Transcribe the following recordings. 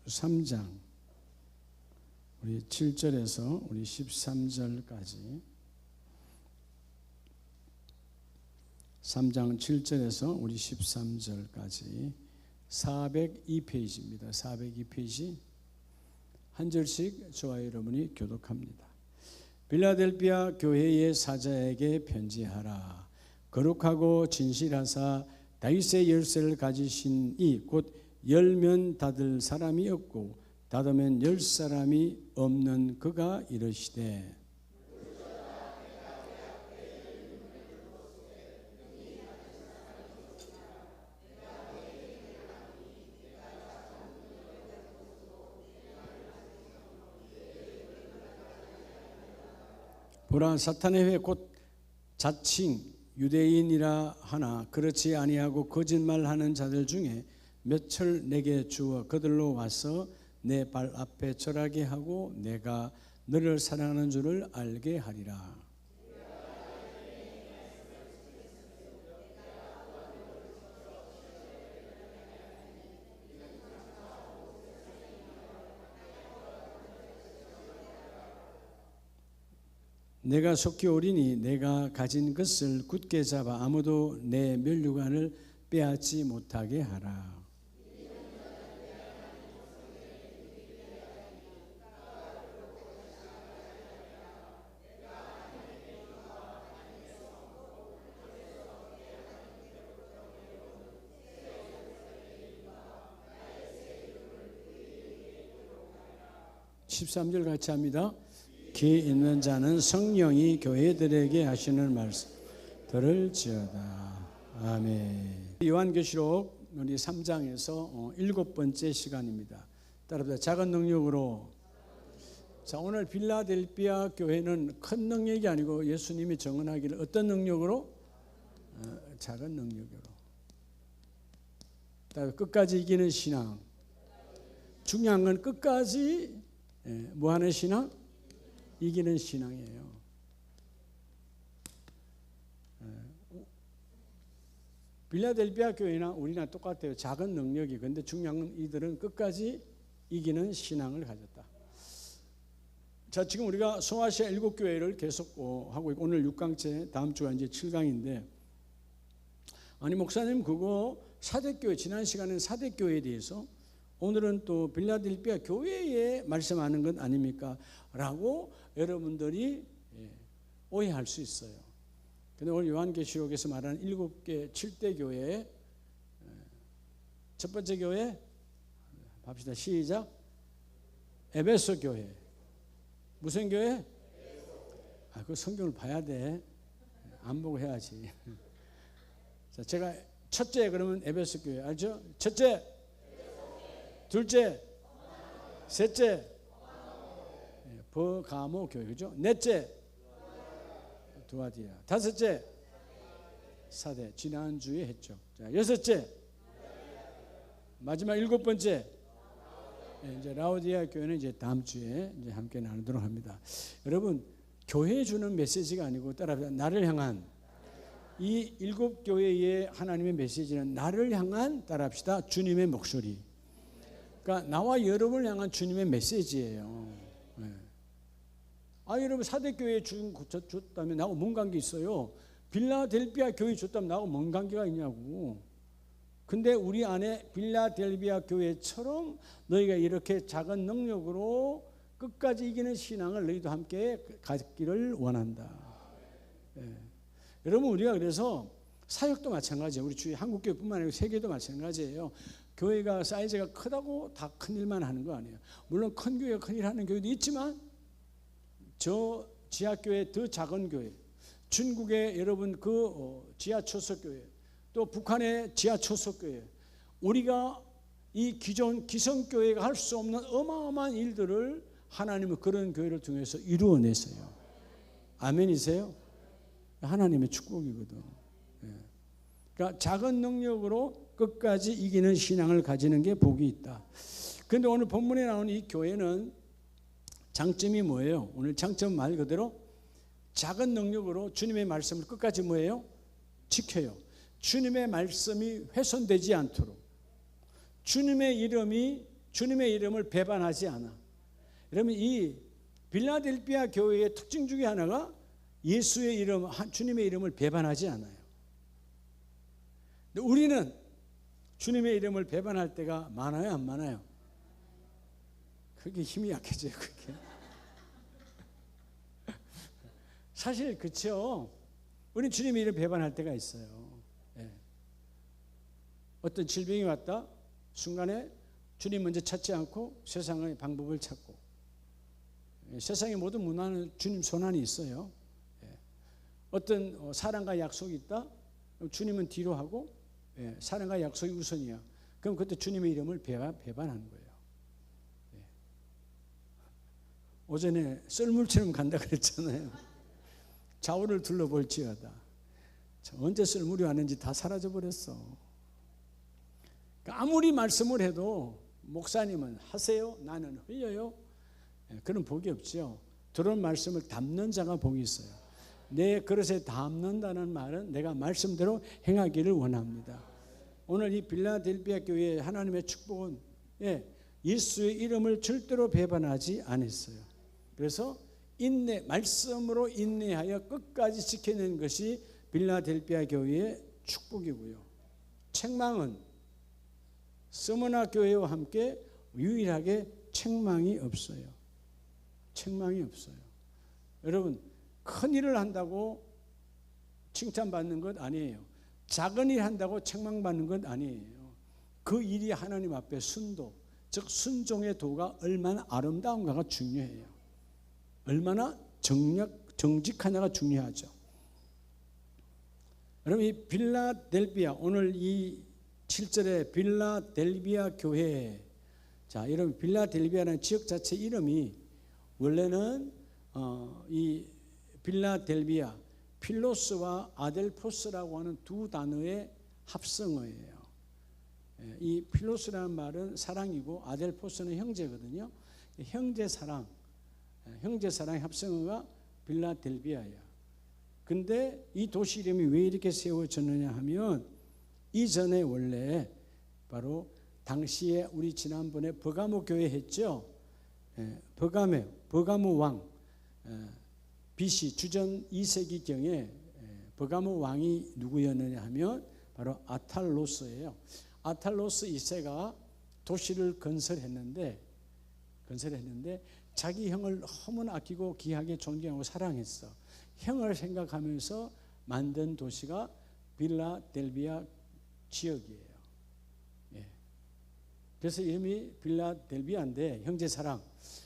3장 우리 7절에서 우리 13절까지 3장 7절에서 우리 13절까지 402페이지입니다. 402페이지 한 절씩 저와 여러분이 교독합니다. 빌라델비아 교회의 사자에게 편지하라. 거룩하고 진실하사 다윗의 열쇠를 가지신 이 곧 열면 닫을 사람이 없고 닫으면 열 사람이 없는 그가 이르시되 보라 사탄의 회 곧 자칭 유대인이라 하나 그렇지 아니하고 거짓말하는 자들 중에 몇철 내게 주어 그들로 와서 내 발 앞에 절하게 하고 내가 너를 사랑하는 줄을 알게 하리라. 내가 속히 오리니 내가 가진 것을 굳게 잡아 아무도 내 면류관을 빼앗지 못하게 하라. (13절) 같이 합니다. 귀 있는 자는 성령이 교회들에게 하시는 말씀 들을지어다. 아멘. 요한계시록 우리 3장에서 7번째 시간입니다. 따라서 작은 능력으로. 자, 오늘 빌라델비아 교회는 큰 능력이 아니고 예수님이 정언하기를 어떤 능력으로? 작은 능력으로. 따라서 끝까지 이기는 신앙. 중요한 건 끝까지 뭐 하는 신앙? 이기는 신앙이에요. 빌라델비아 교회나 우리나 똑같아요. 작은 능력이. 근데 중요한 건 이들은 끝까지 이기는 신앙을 가졌다. 자, 지금 우리가 소아시아 7교회를 계속 하고 있고 오늘 6강째, 다음 주가 이제 7강인데 아니 목사님 그거 사대교회 지난 시간에는 사대교회에 대해서 오늘은 또 빌라델비아 교회에 말씀하는 것 아닙니까? 라고 여러분들이 오해할 수 있어요. 그런데 오늘 요한계시록에서 말하는 7개 7대 교회 첫 번째 교회 봅시다. 시작. 에베소 교회. 무슨 교회? 그 성경을 봐야 돼. 안 보고 해야지. 자, 제가 첫째 그러면 에베소 교회 알죠? 첫째, 둘째, 셋째, 버가모 교회, 그죠? 넷째, 두아디아. 다섯째, 사대. 지난주에 했죠. 자, 여섯째, 마지막 7번째, 이제 라오디아 교회는 이제 다음 주에 이제 함께 나누도록 합니다. 여러분, 교회에 주는 메시지가 아니고 따라합니다. 나를 향한 이 7교회의 하나님의 메시지는 나를 향한 따라합시다. 주님의 목소리. 그러니까 나와 여러분을 향한 주님의 메시지예요. 네. 여러분 사대교회에 줬다면 나하고 뭔 관계 있어요? 빌라델비아 교회 줬다면 나하고 뭔 관계가 있냐고. 근데 우리 안에 빌라델비아 교회처럼 너희가 이렇게 작은 능력으로 끝까지 이기는 신앙을 너희도 함께 갖기를 원한다. 네. 여러분 우리가 그래서 사역도 마찬가지예요. 우리 주위 한국교회뿐만 아니고 세계도 마찬가지예요. 교회가 사이즈가 크다고 다 큰 일만 하는 거 아니에요. 물론 큰 교회가 큰 일 하는 교회도 있지만 저 지하교회 더 작은 교회, 중국의 여러분 그 지하 초석교회, 또 북한의 지하 초석교회, 우리가 이 기존 기성교회가 할 수 없는 어마어마한 일들을 하나님은 그런 교회를 통해서 이루어내세요. 아멘이세요? 하나님의 축복이거든. 그러니까 작은 능력으로 끝까지 이기는 신앙을 가지는 게 복이 있다. 그런데 오늘 본문에 나오는 이 교회는 장점이 뭐예요? 오늘 장점 말 그대로 작은 능력으로 주님의 말씀을 끝까지 뭐예요? 지켜요. 주님의 말씀이 훼손되지 않도록, 주님의 이름이 주님의 이름을 배반하지 않아. 여러분, 이 빌라델비아 교회의 특징 중에 하나가 예수의 이름, 주님의 이름을 배반하지 않아요. 근데 우리는 주님의 이름을 배반할 때가 많아요, 안 많아요? 그게 힘이 약해져요, 그게. 사실 그렇죠. 우리 주님의 이름 배반할 때가 있어요. 예. 어떤 질병이 왔다 순간에 주님 먼저 찾지 않고 세상의 방법을 찾고, 세상의 모든 문화는 주님 손안에 있어요. 예. 어떤 사랑과 약속이 있다, 주님은 뒤로 하고, 예, 사랑과 약속이 우선이야. 그럼 그때 주님의 이름을 배반하는 거예요. 예. 오전에 썰물처럼 간다 그랬잖아요. 좌우를 둘러볼지어다. 언제 썰물이 왔는지 다 사라져버렸어. 아무리 말씀을 해도 목사님은 하세요, 나는 흘려요. 예, 그런 복이 없죠. 들어온 말씀을 담는 자가 복이 있어요. 내 그릇에 담는다는 말은 내가 말씀대로 행하기를 원합니다. 오늘 이 빌라델비아 교회의 하나님의 축복은, 예, 예수의 이름을 절대로 배반하지 않았어요. 그래서 말씀으로 인내하여 끝까지 지켜낸 것이 빌라델비아 교회의 축복이고요. 책망은 스무나 교회와 함께 유일하게 책망이 없어요. 책망이 없어요. 여러분, 큰 일을 한다고 칭찬받는 것 아니에요. 작은 일 한다고 책망받는 것 아니에요. 그 일이 하나님 앞에 순도, 즉 순종의 도가 얼마나 아름다운가가 중요해요. 얼마나 정직하냐가 중요하죠. 여러분, 이 빌라델비아, 오늘 이 7절에 빌라델비아 교회, 자, 여러분, 빌라델비아라는 지역 자체 이름이 원래는 이 빌라델비아, 필로스와 아델포스라고 하는 두 단어의 합성어예요. 이 필로스라는 말은 사랑이고 아델포스는 형제거든요. 형제 사랑 합성어가 빌라델비아야. 근데 이 도시 이름이 왜 이렇게 세워졌느냐 하면, 이전에 원래 바로 당시에 우리 지난번에 버가모 교회 했죠. 버가모 왕, BC 주전 2세기경에 버가모 왕이 누구였느냐 하면 바로 아탈로스예요. 아탈로스 2세가 도시를 건설했는데 자기 형을 너무나 아끼고 귀하게 존경하고 사랑했어. 형을 생각하면서 만든 도시가 빌라델비아 지역이에요. 예. 그래서 이름이 빌라델비아인데 형제사랑.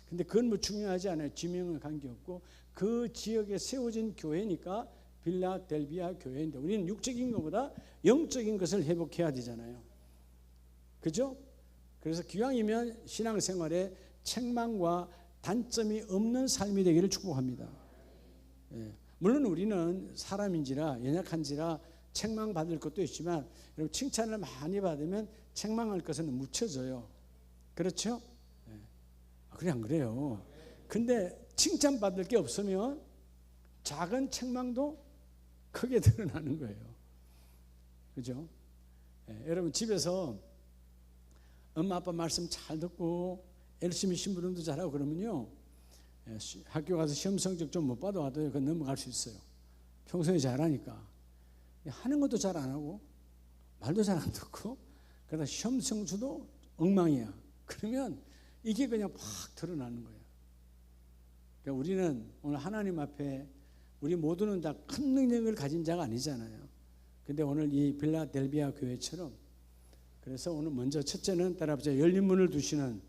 근데 그건 뭐 중요하지 않아요. 지명은 관계없고 그 지역에 세워진 교회니까 빌라델비아 교회인데, 우리는 육적인 것보다 영적인 것을 회복해야 되잖아요. 그죠? 그래서 기왕이면 신앙생활에 책망과 단점이 없는 삶이 되기를 축복합니다. 예. 물론 우리는 사람인지라 연약한지라 책망받을 것도 있지만, 여러분, 칭찬을 많이 받으면 책망할 것은 묻혀져요. 그렇죠? 예. 그래, 안 그래요? 근데 칭찬받을 게 없으면 작은 책망도 크게 드러나는 거예요. 그죠? 예. 여러분, 집에서 엄마 아빠 말씀 잘 듣고 열심히 심부름도 잘하고 그러면요, 학교 가서 시험 성적 좀 못 받아와도 그건 넘어갈 수 있어요. 평소에 잘하니까. 하는 것도 잘 안 하고 말도 잘 안 듣고 그러다 시험 성수도 엉망이야. 그러면 이게 그냥 팍 드러나는 거예요. 그러니까 우리는 오늘 하나님 앞에 우리 모두는 다 큰 능력을 가진 자가 아니잖아요. 근데 오늘 이 빌라델비아 교회처럼, 그래서 오늘 먼저 첫째는 따라합시다. 열린 문을 두시는,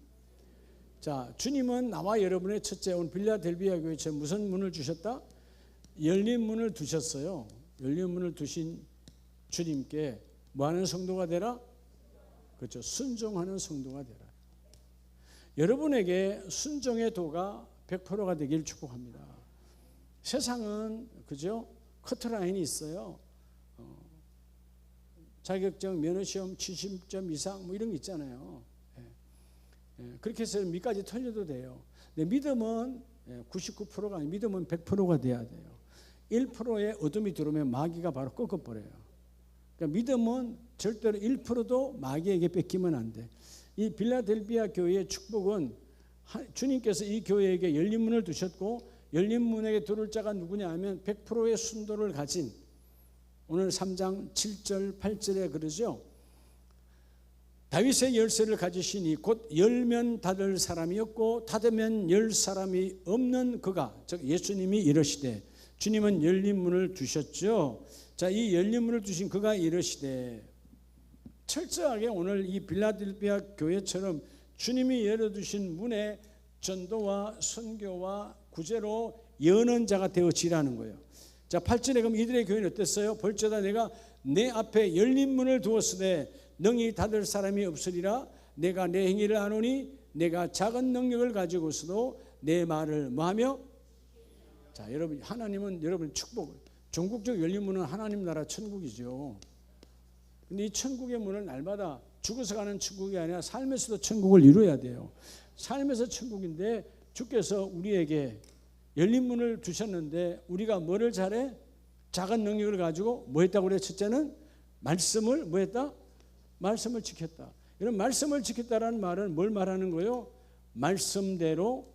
자, 주님은 나와 여러분의 첫째, 오늘 빌라델비아 교회처럼 무슨 문을 주셨다? 열린 문을 두셨어요. 열린 문을 두신 주님께 뭐하는 성도가 되라? 그렇죠. 순종하는 성도가 되라. 여러분에게 순종의 도가 100%가 되길 축복합니다. 세상은, 그죠? 커트라인이 있어요. 자격증, 면허시험 70점 이상 뭐 이런 게 있잖아요. 그렇게 해서 밑까지 털려도 돼요. 근데 믿음은 99%가 아니고 믿음은 100%가 돼야 돼요. 1%의 어둠이 들어오면 마귀가 바로 꺾어버려요. 그러니까 믿음은 절대로 1%도 마귀에게 뺏기면 안 돼. 이 빌라델비아 교회의 축복은 주님께서 이 교회에게 열린 문을 두셨고, 열린 문에게 들어올 자가 누구냐 하면 100%의 순도를 가진, 오늘 3장 7절 8절에 그러죠. 다윗의 열쇠를 가지시니 곧 열면 닫을 사람이 없고 닫으면 열 사람이 없는 그가, 즉 예수님이 이르시되, 주님은 열린 문을 두셨죠. 자, 이 열린 문을 두신 그가 이르시되, 철저하게 오늘 이 빌라델비아 교회처럼 주님이 열어두신 문에 전도와 선교와 구제로 여는 자가 되어지라는 거예요. 자, 8절에 그럼 이들의 교회는 어땠어요? 볼지어다 내가 내 앞에 열린 문을 두었으되 능히 닫을 사람이 없으리라. 내가 내 행위를 아노니 내가 작은 능력을 가지고서도 내 말을 뭐하며. 자, 여러분, 하나님은 여러분 축복, 전국적 열린 문은 하나님 나라 천국이죠. 근데 이 천국의 문을 날마다 죽어서 가는 천국이 아니라 삶에서도 천국을 이루어야 돼요. 삶에서 천국인데 주께서 우리에게 열린 문을 주셨는데 우리가 뭐를 잘해? 작은 능력을 가지고 뭐 했다고 그래? 첫째는 말씀을 뭐 했다? 말씀을 지켰다. 이런 말씀을 지켰다라는 말은 뭘 말하는 거예요? 말씀대로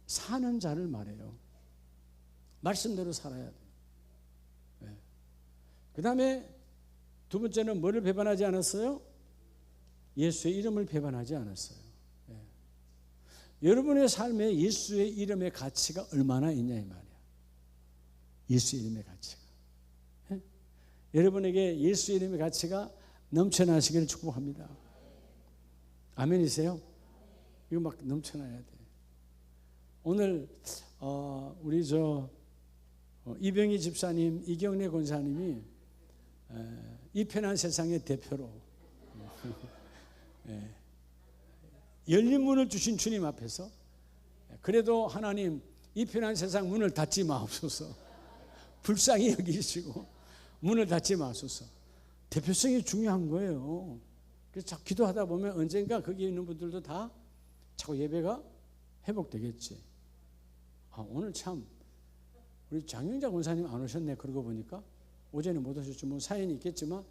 사는 자를 말해요. 말씀대로 살아야 돼요. 네. 그 다음에 두 번째는 뭐를 배반하지 않았어요? 예수의 이름을 배반하지 않았어요. 네. 여러분의 삶에 예수의 이름의 가치가 얼마나 있냐 이 말이야. 예수의 이름의 가치가. 네? 여러분에게 예수의 이름의 가치가 넘쳐나시기를 축복합니다. 아멘이세요? 이거 막 넘쳐나야 돼. 오늘 우리 이병희 집사님, 이경래 권사님이 이 편한 세상의 대표로 열린 문을 주신 주님 앞에서, 그래도 하나님 이 편한 세상 문을 닫지 마옵소서. 불쌍히 여기시고 문을 닫지 마옵소서. 대표성이 중요한 거예요. 그래서 자꾸 기도하다 보면 언젠가 거기 있는 분들도 다 자꾸 예배가 회복되겠지. 오늘 참 우리 장영자 권사님 안 오셨네. 그러고 보니까 오전에 못 오셨죠. 뭐 사연이 있겠지만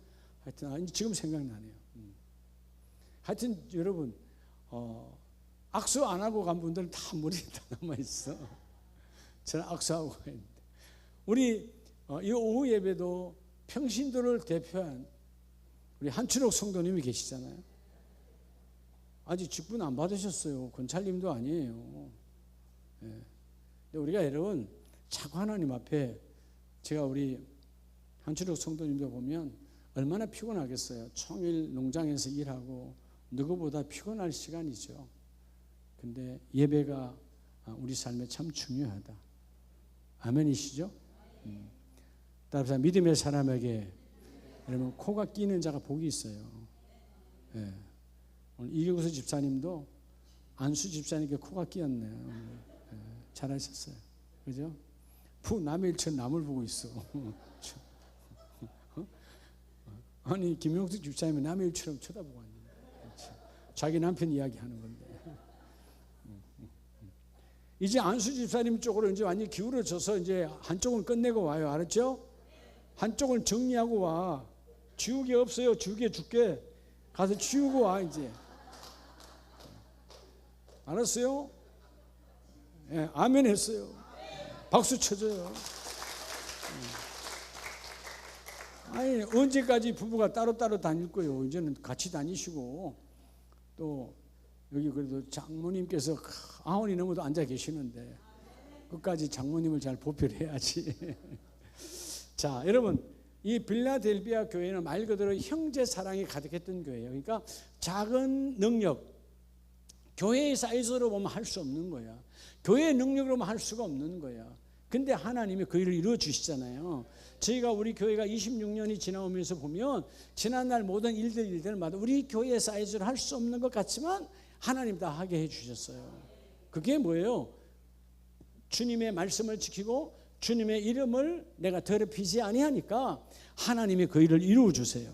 하여튼 지금 생각나네요. 하여튼 여러분, 악수 안 하고 간 분들은 다 머리에 다 남아있어. 저는 악수하고 갔는데, 우리 이 오후 예배도 평신도를 대표한 우리 한춘옥 성도님이 계시잖아요. 아직 직분 안 받으셨어요. 권찰님도 아니에요. 네. 우리가 여러분 자꾸 하나님 앞에, 제가 우리 한춘옥 성도님도 보면 얼마나 피곤하겠어요. 총일 농장에서 일하고 누구보다 피곤할 시간이죠. 근데 예배가 우리 삶에 참 중요하다. 아멘이시죠? 따라서 믿음의 사람에게 여러분 코가 끼는 자가 복이 있어요. 네. 오늘 이경수 집사님도 안수 집사님께 코가 끼었네요. 네. 잘하셨어요. 그죠? 남의 일처럼 남을 보고 있어. 아니 김용수 집사님이 남의 일처럼 쳐다보고 왔네. 자기 남편 이야기하는 건데. 이제 안수 집사님 쪽으로 이제 완전히 기울어져서 이제 한쪽은 끝내고 와요. 알았죠? 한쪽은 정리하고 와. 지우개 없어요. 지우개 줄게. 가서 지우고 와 이제. 알았어요? 예, 아멘 했어요. 박수 쳐줘요. 아니 언제까지 부부가 따로따로 다닐 거예요. 이제는 같이 다니시고, 또 여기 그래도 장모님께서 아흔이 넘어도 앉아 계시는데 끝까지 장모님을 잘 보필해야지. 자, 여러분, 이 빌라델비아 교회는 말 그대로 형제 사랑이 가득했던 교회예요. 그러니까 작은 능력, 교회의 사이즈로 보면 할 수 없는 거야. 교회의 능력으로만 할 수가 없는 거야. 근데 하나님이 그 일을 이루어 주시잖아요. 저희가 우리 교회가 26년이 지나오면서 보면 지난날 모든 일들마다 우리 교회의 사이즈로 할 수 없는 것 같지만 하나님 다 하게 해 주셨어요. 그게 뭐예요? 주님의 말씀을 지키고 주님의 이름을 내가 더럽히지 아니하니까 하나님이 그 일을 이루어 주세요.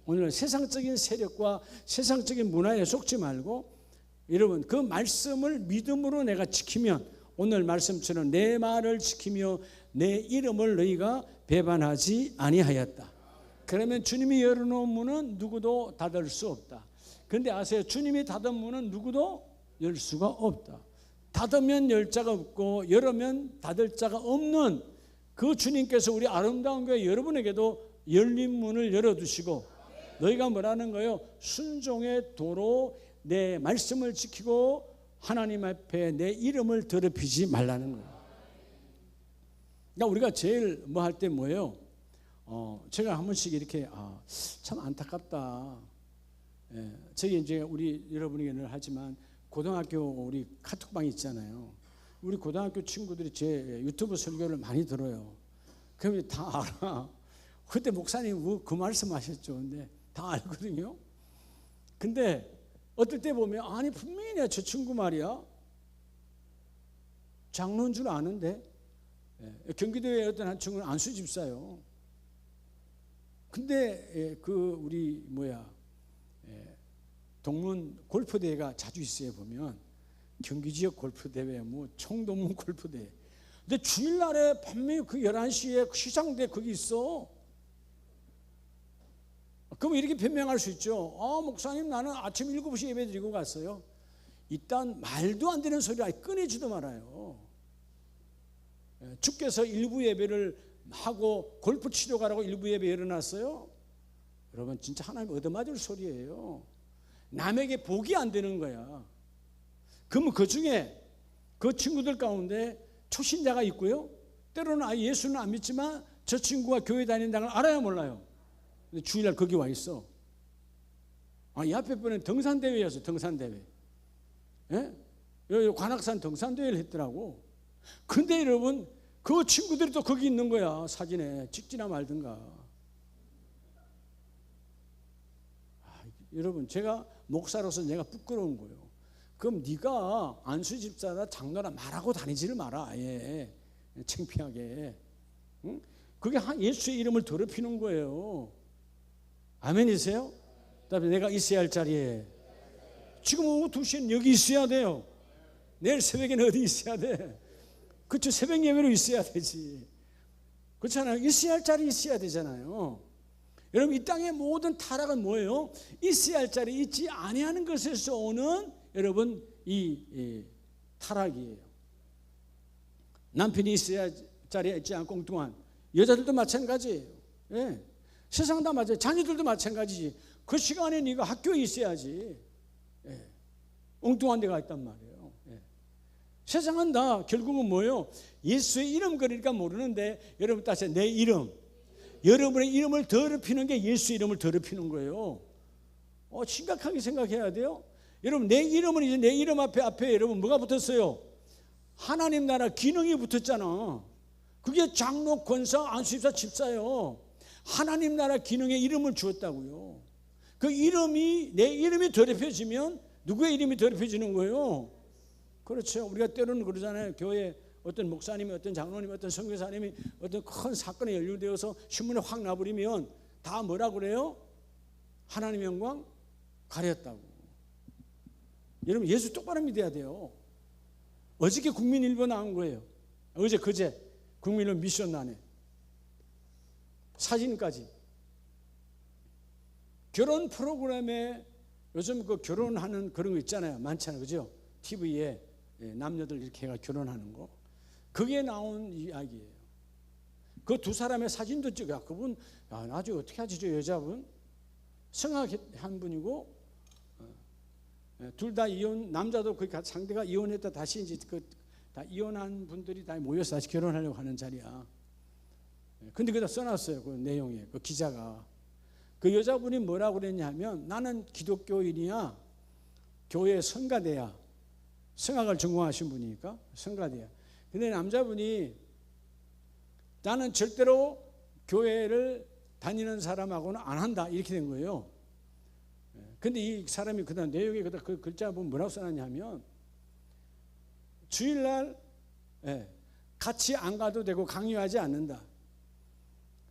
오늘 세상적인 세력과 세상적인 문화에 속지 말고, 여러분 그 말씀을 믿음으로 내가 지키면, 오늘 말씀처럼 내 말을 지키며 내 이름을 너희가 배반하지 아니하였다. 그러면 주님이 열어놓은 문은 누구도 닫을 수 없다. 그런데 아세요? 주님이 닫은 문은 누구도 열 수가 없다. 닫으면 열 자가 없고 열으면 닫을 자가 없는 그 주님께서 우리 아름다운 교회 여러분에게도 열린 문을 열어두시고, 너희가 뭐라는 거예요? 순종의 도로 내 말씀을 지키고 하나님 앞에 내 이름을 더럽히지 말라는 거예요. 그러니까 우리가 제일 뭐 할 때 뭐예요? 제가 한 번씩 이렇게 참 안타깝다. 저기 이제 우리 여러분에게 늘 하지만 고등학교 우리 카톡방 있잖아요. 우리 고등학교 친구들이 제 유튜브 설교를 많이 들어요. 그럼 다 알아. 그때 목사님 그 말씀하셨죠. 근데 다 알거든요. 근데 어떨 때 보면 아니 분명히 내가 저 친구 말이야 장로인 줄 아는데, 경기도에 어떤 한 친구는 안수 집사요. 근데 그 우리 동문 골프 대회가 자주 있어요. 보면 경기 지역 골프 대회, 뭐 청동문 골프 대회. 근데 주일날에 밤에 그 11시에 그 시상대 거기 있어. 그럼 이렇게 변명할 수 있죠. 목사님 나는 아침 7시 예배 드리고 갔어요. 일단 말도 안 되는 소리 아예 꺼내지도 말아요. 주께서 일부 예배를 하고 골프 치러 가라고 일부 예배 열어놨어요. 여러분 진짜 하나님 얻어맞을 소리예요. 남에게 복이 안 되는 거야. 그러면 그 중에 그 친구들 가운데 초신자가 있고요, 때로는 예수는 안 믿지만 저 친구가 교회 다닌다는 걸 알아야 몰라요. 근데 주일날 거기 와 있어. 이 앞에 번엔 등산대회였어. 등산대회. 여기 관악산 등산대회를 했더라고. 근데 여러분 그 친구들이 또 거기 있는 거야. 사진에 찍지나 말든가. 여러분 제가 목사로서 내가 부끄러운 거예요. 그럼 네가 안수 집사나 장로나 말하고 다니지를 마라. 아예 창피하게. 응? 그게 예수의 이름을 더럽히는 거예요. 아멘이세요? 그다음에 내가 있어야 할 자리에 지금 오후 2시에는 여기 있어야 돼요. 내일 새벽에는 어디 있어야 돼? 그렇죠. 새벽 예배로 있어야 되지. 그렇잖아요. 있어야 할 자리 있어야 되잖아요. 여러분 이 땅의 모든 타락은 뭐예요? 있어야 할 자리 있지 아니하는 것에서 오는 여러분 이 타락이에요. 남편이 있어야 할 자리에 있지 않고 엉뚱한 여자들도 마찬가지예요. 세상 다 마찬가지. 자녀들도 마찬가지지. 그 시간에 네가 학교에 있어야지. 엉뚱한 데가 있단 말이에요. 세상은 다 결국은 뭐예요? 예수의 이름 그러니까 모르는데, 여러분 따서 내 이름, 여러분의 이름을 더럽히는 게 예수의 이름을 더럽히는 거예요. 심각하게 생각해야 돼요. 여러분 내 이름은 이제 내 이름 앞에 여러분 뭐가 붙었어요? 하나님 나라 기능이 붙었잖아. 그게 장로, 권사, 안수집사, 집사요. 하나님 나라 기능에 이름을 주었다고요. 그 이름이, 내 이름이 더럽혀지면 누구의 이름이 더럽혀지는 거예요? 그렇죠. 우리가 때로는 그러잖아요. 교회 어떤 목사님이, 어떤 장로님이, 어떤 선교사님이 어떤 큰 사건에 연루되어서 신문에 확 나버리면 다 뭐라 그래요? 하나님의 영광 가렸다고. 여러분 예수 똑바로 믿어야 돼요. 어저께 국민일보 나온 거예요. 그제 국민일보 미션 난에 사진까지. 결혼 프로그램에 요즘 그 결혼하는 그런 거 있잖아요. 많잖아요. 그죠? TV에 남녀들 이렇게 해가 결혼하는 거. 그게 나온 이야기예요. 그 두 사람의 사진도 찍어. 그분 나중에 어떻게 하지? 저 여자분 성악한 분이고, 둘 다 이혼. 남자도 그 상대가 이혼했다 다시 이제 다 이혼한 분들이 다 모여서 다시 결혼하려고 하는 자리야. 근데 그다 써놨어요. 그 내용에 그 기자가. 그 여자분이 뭐라고 그랬냐면, 나는 기독교인이야. 교회 성가대야. 성악을 전공하신 분이니까 성가대야. 근데 남자분이 나는 절대로 교회를 다니는 사람하고는 안 한다. 이렇게 된 거예요. 근데 이 사람이 그다음 내용에 그 글자 보면 뭐라고 써놨냐면, 주일날 같이 안 가도 되고 강요하지 않는다.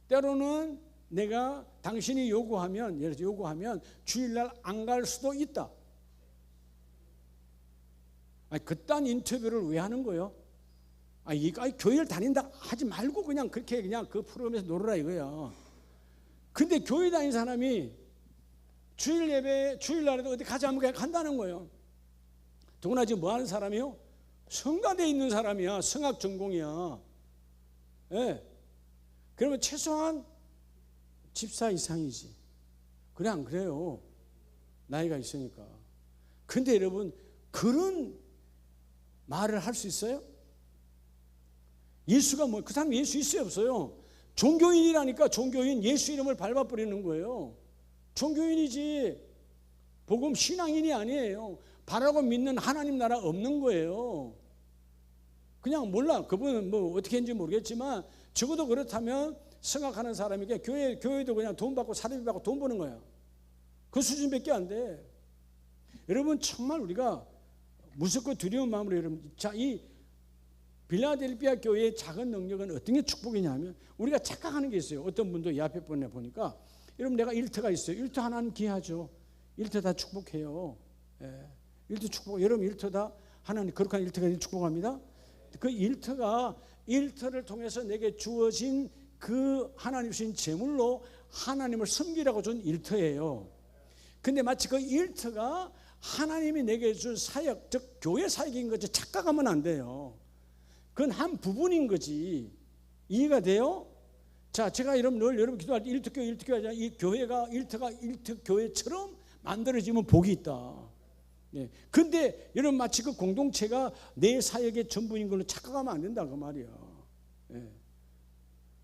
때로는 내가 당신이 요구하면, 예를 들어 요구하면 주일날 안 갈 수도 있다. 그딴 인터뷰를 왜 하는 거예요? 교회를 다닌다 하지 말고 그냥 그렇게 그냥 그 프로그램에서 놀아라 이거야. 근데 교회 다니는 사람이 주일 예배, 주일날에도 어디 가지 않으면 그냥 간다는 거예요. 더구나 지금 뭐 하는 사람이요? 성가대에 있는 사람이야. 성악 전공이야. 예. 그러면 최소한 집사 이상이지. 그래 안 그래요? 나이가 있으니까. 근데 여러분, 그런 말을 할 수 있어요? 예수가 뭐, 그 사람 예수 있어요 없어요? 종교인이라니까. 종교인, 예수 이름을 밟아버리는 거예요. 종교인이지 복음 신앙인이 아니에요. 바라고 믿는 하나님 나라 없는 거예요. 그냥 몰라. 그분은 뭐 어떻게 했는지 모르겠지만 적어도 그렇다면 생각하는 사람에게 교회도 그냥 돈 받고 사례비 받고 돈 버는 거야. 그 수준밖에 안 돼. 여러분, 정말 우리가 무섭고 두려운 마음으로, 여러분, 자, 이 빌라델피아 교회의 작은 능력은 어떤 게 축복이냐면, 우리가 착각하는 게 있어요. 어떤 분도 이 앞에 번에 보니까, 여러분, 내가 일터가 있어요. 일터 하나는 귀하죠. 일터 다 축복해요. 예. 일터 축복. 여러분, 일터 다 하나님 거룩한 일터가 축복합니다. 그 일터를 통해서 내게 주어진 그 하나님 주신 제물로 하나님을 섬기라고 준 일터예요. 근데 마치 그 일터가 하나님이 내게 준 사역, 즉 교회 사역인 거지 착각하면 안 돼요. 그건 한 부분인 거지. 이해가 돼요? 자, 제가 여러분 늘 여러분 기도할 때 일터교회 하잖아요. 이 교회가 일터가 일터교회처럼 만들어지면 복이 있다. 예. 근데 여러분, 마치 그 공동체가 내 사역의 전부인 걸로 착각하면 안 된다 그 말이야. 예.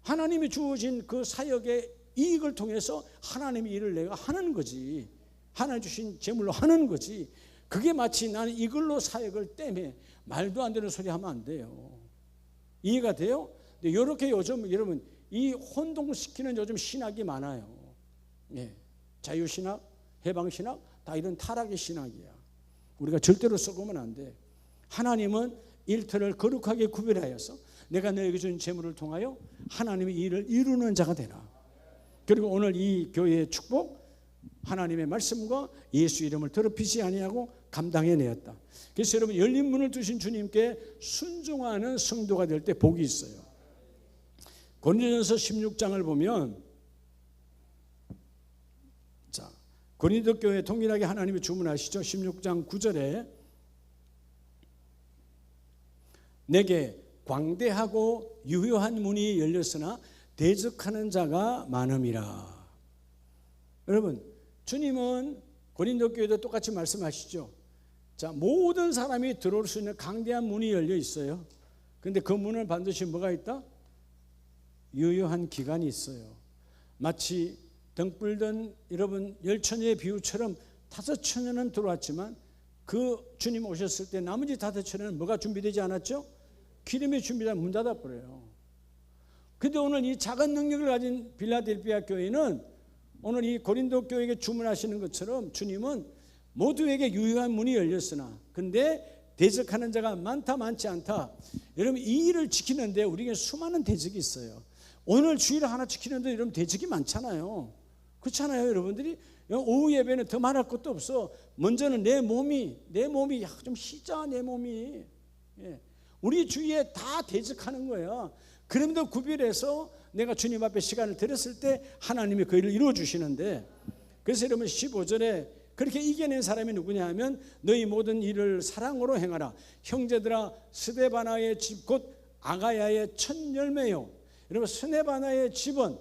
하나님이 주어진 그 사역의 이익을 통해서 하나님의 일을 내가 하는 거지. 하나님 주신 제물로 하는 거지. 그게 마치 나는 이걸로 사역을 떼매 말도 안 되는 소리 하면 안 돼요. 이해가 돼요? 근데 이렇게 요즘 여러분 이 혼동시키는 요즘 신학이 많아요. 예. 자유신학, 해방신학 다 이런 타락의 신학이야. 우리가 절대로 썩으면 안 돼. 하나님은 일터를 거룩하게 구별하여서 내가 너에게 준 재물을 통하여 하나님의 일을 이루는 자가 되라. 그리고 오늘 이 교회의 축복, 하나님의 말씀과 예수 이름을 더럽히지 아니하고 감당해내었다. 그래서 여러분, 열린 문을 두신 주님께 순종하는 성도가 될 때 복이 있어요. 고린도전서 16장을 보면, 자, 고린도 교회 동일하게 하나님이 주문하시죠. 16장 9절에 내게 광대하고 유효한 문이 열렸으나 대적하는 자가 많음이라. 여러분, 주님은 고린도 교회도 똑같이 말씀하시죠. 자, 모든 사람이 들어올 수 있는 강대한 문이 열려 있어요. 그런데 그 문은 반드시 뭐가 있다? 유효한 기간이 있어요. 마치 등불던 여러분 10처녀의 비유처럼 5처녀는 들어왔지만 그 주님 오셨을 때 나머지 5처녀는 뭐가 준비되지 않았죠? 기름이 준비되면 문 닫아버려요. 그런데 오늘 이 작은 능력을 가진 빌라델피아 교회는 오늘 이 고린도 교회에게 주문하시는 것처럼 주님은 모두에게 유효한 문이 열렸으나 근데 대적하는 자가 많다 많지 않다. 여러분, 이 일을 지키는데 우리에게 수많은 대적이 있어요. 오늘 주일 하나 지키는데 여러분 대적이 많잖아요. 그렇잖아요. 여러분들이 오후 예배는 더 말할 것도 없어. 먼저는 내 몸이 좀 쉬자. 내 몸이 우리 주위에 다 대적하는 거야. 그럼에도 구별해서 내가 주님 앞에 시간을 들였을 때 하나님이 그 일을 이루어 주시는데, 그래서 여러분 15절에 그렇게 이겨낸 사람이 누구냐 하면 너희 모든 일을 사랑으로 행하라. 형제들아, 스데바나의 집 곧 아가야의 첫 열매요. 여러분, 스데바나의 집은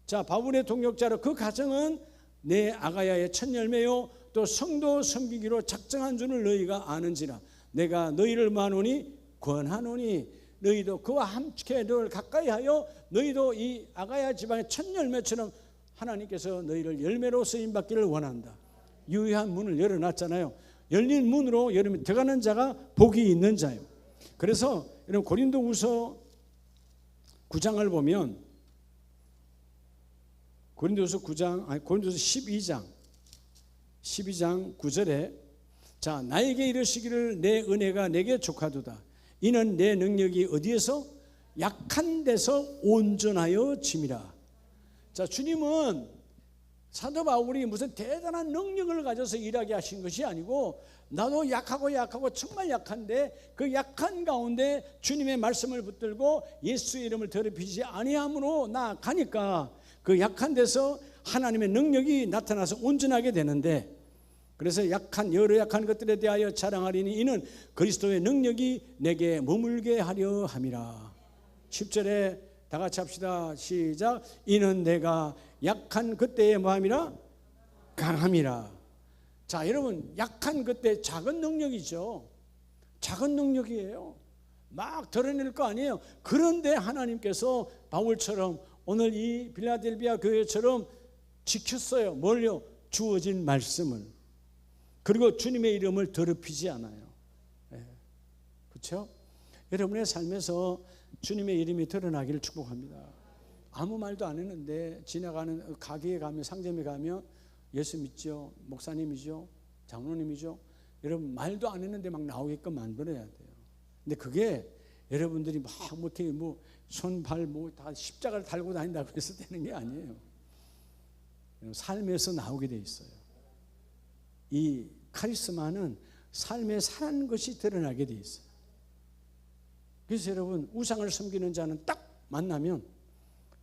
자 바울의 동역자로 그 가정은 내 아가야의 첫 열매요. 또 성도 섬기기로 작정한 줄을 너희가 아는지라. 내가 너희를 마노니 권하노니 너희도 그와 함께 늘 가까이 하여 너희도 이 아가야 지방의 첫 열매처럼 하나님께서 너희를 열매로 쓰임받기를 원한다. 유효한 문을 열어놨잖아요. 열린 문으로 여러분 들어가는 자가 복이 있는 자예요. 그래서 여러분 고린도후서 9장을 보면 고린도서 12장 9절에 자 나에게 이르시기를 내 은혜가 내게 족하도다. 이는 내 능력이 어디에서? 약한 데서 온전하여 짐이라. 자, 주님은 사도 바울이 무슨 대단한 능력을 가져서 일하게 하신 것이 아니고 나도 약하고 정말 약한데 그 약한 가운데 주님의 말씀을 붙들고 예수의 이름을 더럽히지 아니함으로 나아가니까 그 약한 데서 하나님의 능력이 나타나서 온전하게 되는데, 그래서 여러 약한 것들에 대하여 자랑하리니 이는 그리스도의 능력이 내게 머물게 하려 함이라. 10절에 다 같이 합시다. 시작. 이는 내가 약한 그때의 뭐함이라? 강함이라. 자, 여러분, 약한 그때 작은 능력이죠. 작은 능력이에요. 막 드러낼 거 아니에요. 그런데 하나님께서 바울처럼 오늘 이 빌라델비아 교회처럼 지켰어요. 뭘요? 주어진 말씀을. 그리고 주님의 이름을 더럽히지 않아요. 그렇죠? 여러분의 삶에서 주님의 이름이 드러나기를 축복합니다. 아무 말도 안 했는데 지나가는 가게에 가면, 상점에 가면 예수 믿죠? 목사님이죠? 장로님이죠? 여러분, 말도 안 했는데 막 나오게끔 만들어야 돼요. 근데 그게 여러분들이 막 이렇게 손, 발, 다 십자가를 달고 다닌다고 해서 되는 게 아니에요. 삶에서 나오게 돼 있어요. 이 카리스마는 삶에 사는 것이 드러나게 돼 있어요. 그래서 여러분, 우상을 섬기는 자는 딱 만나면,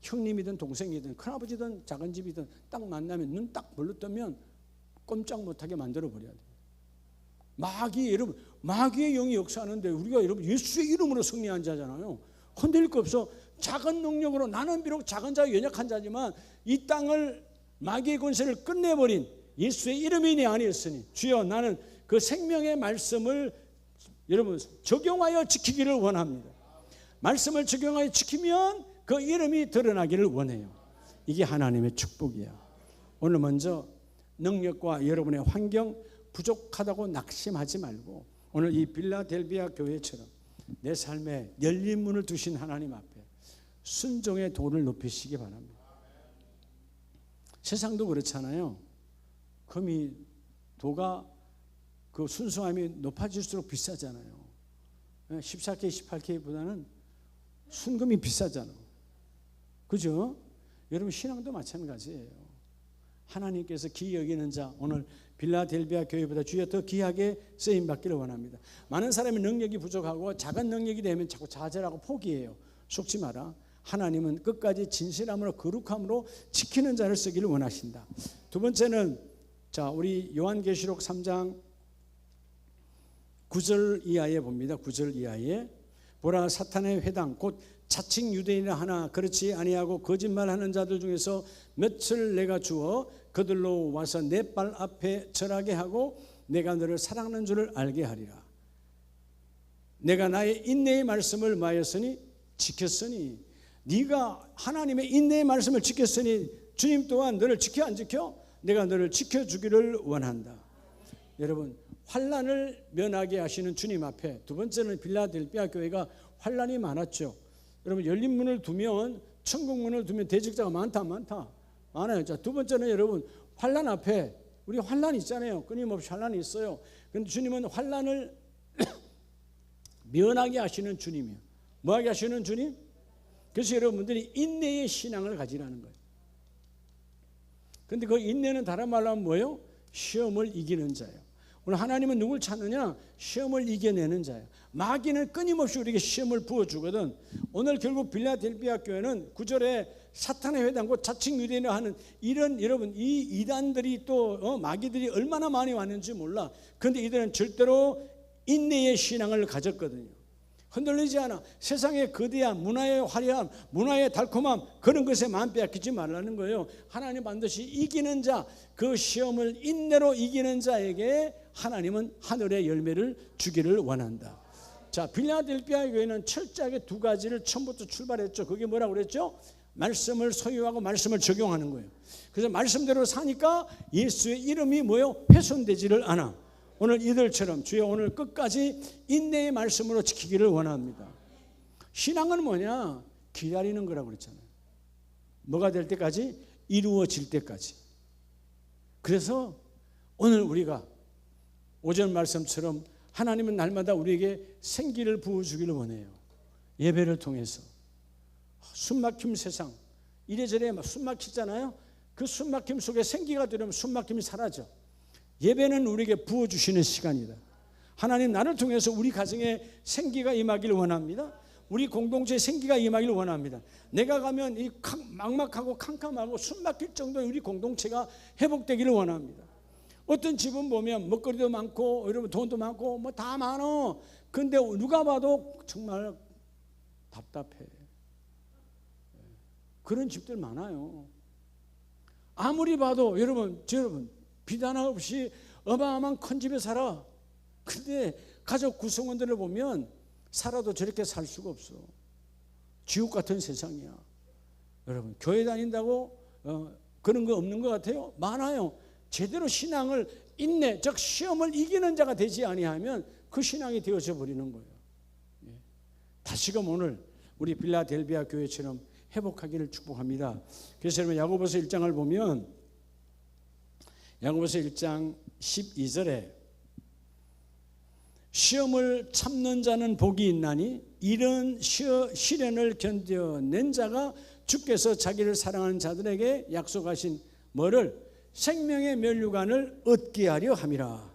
형님이든 동생이든 큰아버지든 작은 집이든 딱 만나면 눈 딱 벌렸더면 꼼짝 못하게 만들어 버려야 돼요. 여러분, 마귀의 영이 역사하는데 우리가 여러분 예수의 이름으로 승리한 자잖아요. 흔들릴 거 없어. 작은 능력으로, 나는 비록 작은 자, 연약한 자지만 이 땅을, 마귀의 권세를 끝내버린 예수의 이름이 내 안에 있으니 주여, 나는 그 생명의 말씀을 여러분 적용하여 지키기를 원합니다. 말씀을 적용하여 지키면 그 이름이 드러나기를 원해요. 이게 하나님의 축복이야. 오늘 먼저 능력과 여러분의 환경 부족하다고 낙심하지 말고, 오늘 이 빌라델비아 교회처럼 내 삶에 열린 문을 두신 하나님 앞에 순종의 도를 높이시기 바랍니다. 세상도 그렇잖아요. 금이, 도가 그 순수함이 높아질수록 비싸잖아요. 14K, 18K보다는 순금이 비싸잖아요. 그죠? 여러분, 신앙도 마찬가지예요. 하나님께서 귀히 여기는 자, 오늘 빌라델비아 교회보다 주여 더 귀하게 쓰임 받기를 원합니다. 많은 사람이 능력이 부족하고 작은 능력이 되면 자꾸 좌절하고 포기해요. 속지 마라. 하나님은 끝까지 진실함으로 거룩함으로 지키는 자를 쓰기를 원하신다. 두 번째는, 자, 우리 요한계시록 3장 9절 이하에 봅니다. 9절 이하에 보라, 사탄의 회당 곧 자칭 유대인이라 하나 그렇지 아니하고 거짓말하는 자들 중에서 몇을 내가 주어 그들로 와서 내 발 앞에 절하게 하고 내가 너를 사랑하는 줄을 알게 하리라. 내가 나의 인내의 말씀을 마였으니 지켰으니, 네가 하나님의 인내의 말씀을 지켰으니 주님 또한 너를 지켜 안 지켜? 내가 너를 지켜주기를 원한다. 여러분, 환난을 면하게 하시는 주님 앞에, 두 번째는 빌라델비아 교회가 환난이 많았죠. 여러분, 열린 문을 두면, 천국 문을 두면 대적자가 많아요. 자, 두 번째는 여러분, 환난 앞에 우리 환난이 있잖아요. 끊임없이 환난이 있어요. 그런데 주님은 환난을 면하게 하시는 주님이에요. 뭐하게 하시는 주님? 그래서 여러분들이 인내의 신앙을 가지라는 거예요. 그런데 그 인내는 다른 말로 하면 뭐예요? 시험을 이기는 자예요. 오늘 하나님은 누굴 찾느냐? 시험을 이겨내는 자예요. 마귀는 끊임없이 우리에게 시험을 부어주거든. 오늘 결국 빌라델비아 교회는 9절에 사탄의 회당 곧 자칭 유대인을 하는 이런, 여러분, 이 이단들이 또 마귀들이 얼마나 많이 왔는지 몰라. 그런데 이들은 절대로 인내의 신앙을 가졌거든요. 흔들리지 않아. 세상의 거대함, 문화의 화려함, 문화의 달콤함, 그런 것에 마음 빼앗기지 말라는 거예요. 하나님 반드시 이기는 자, 그 시험을 인내로 이기는 자에게 하나님은 하늘의 열매를 주기를 원한다. 자, 빌라델비아 교회는 철저하게 두 가지를 처음부터 출발했죠. 그게 뭐라고 그랬죠? 말씀을 소유하고 말씀을 적용하는 거예요. 그래서 말씀대로 사니까 예수의 이름이 뭐요? 훼손되지를 않아. 오늘 이들처럼 주여 오늘 끝까지 인내의 말씀으로 지키기를 원합니다. 신앙은 뭐냐? 기다리는 거라고 그랬잖아요. 뭐가 될 때까지? 이루어질 때까지. 그래서 오늘 우리가 오전 말씀처럼 하나님은 날마다 우리에게 생기를 부어주기를 원해요. 예배를 통해서. 숨막힘 세상, 이래저래 숨막히잖아요. 그 숨막힘 속에 생기가 들어오면 숨막힘이 사라져. 예배는 우리에게 부어주시는 시간이다. 하나님, 나를 통해서 우리 가정에 생기가 임하기를 원합니다. 우리 공동체에 생기가 임하기를 원합니다. 내가 가면 이 막막하고 캄캄하고 숨막힐 정도의 우리 공동체가 회복되기를 원합니다. 어떤 집은 보면 먹거리도 많고 여러분 돈도 많고 뭐 다 많어. 근데 누가 봐도 정말 답답해. 그런 집들 많아요. 아무리 봐도 여러분 비단 없이 어마어마한 큰 집에 살아. 근데 가족 구성원들을 보면 살아도 저렇게 살 수가 없어. 지옥 같은 세상이야. 여러분 교회 다닌다고 그런 거 없는 것 같아요? 많아요. 제대로 신앙을 인내, 즉 시험을 이기는 자가 되지 아니하면 그 신앙이 되어져 버리는 거예요. 다시금 오늘 우리 빌라델비아 교회처럼 회복하기를 축복합니다. 그래서 여러분 야고보서 1장을 보면 야고보서 1장 12절에 시험을 참는 자는 복이 있나니 이런 시련을 견뎌낸 자가 주께서 자기를 사랑하는 자들에게 약속하신 뭐를 생명의 면류관을 얻게 하려 함이라.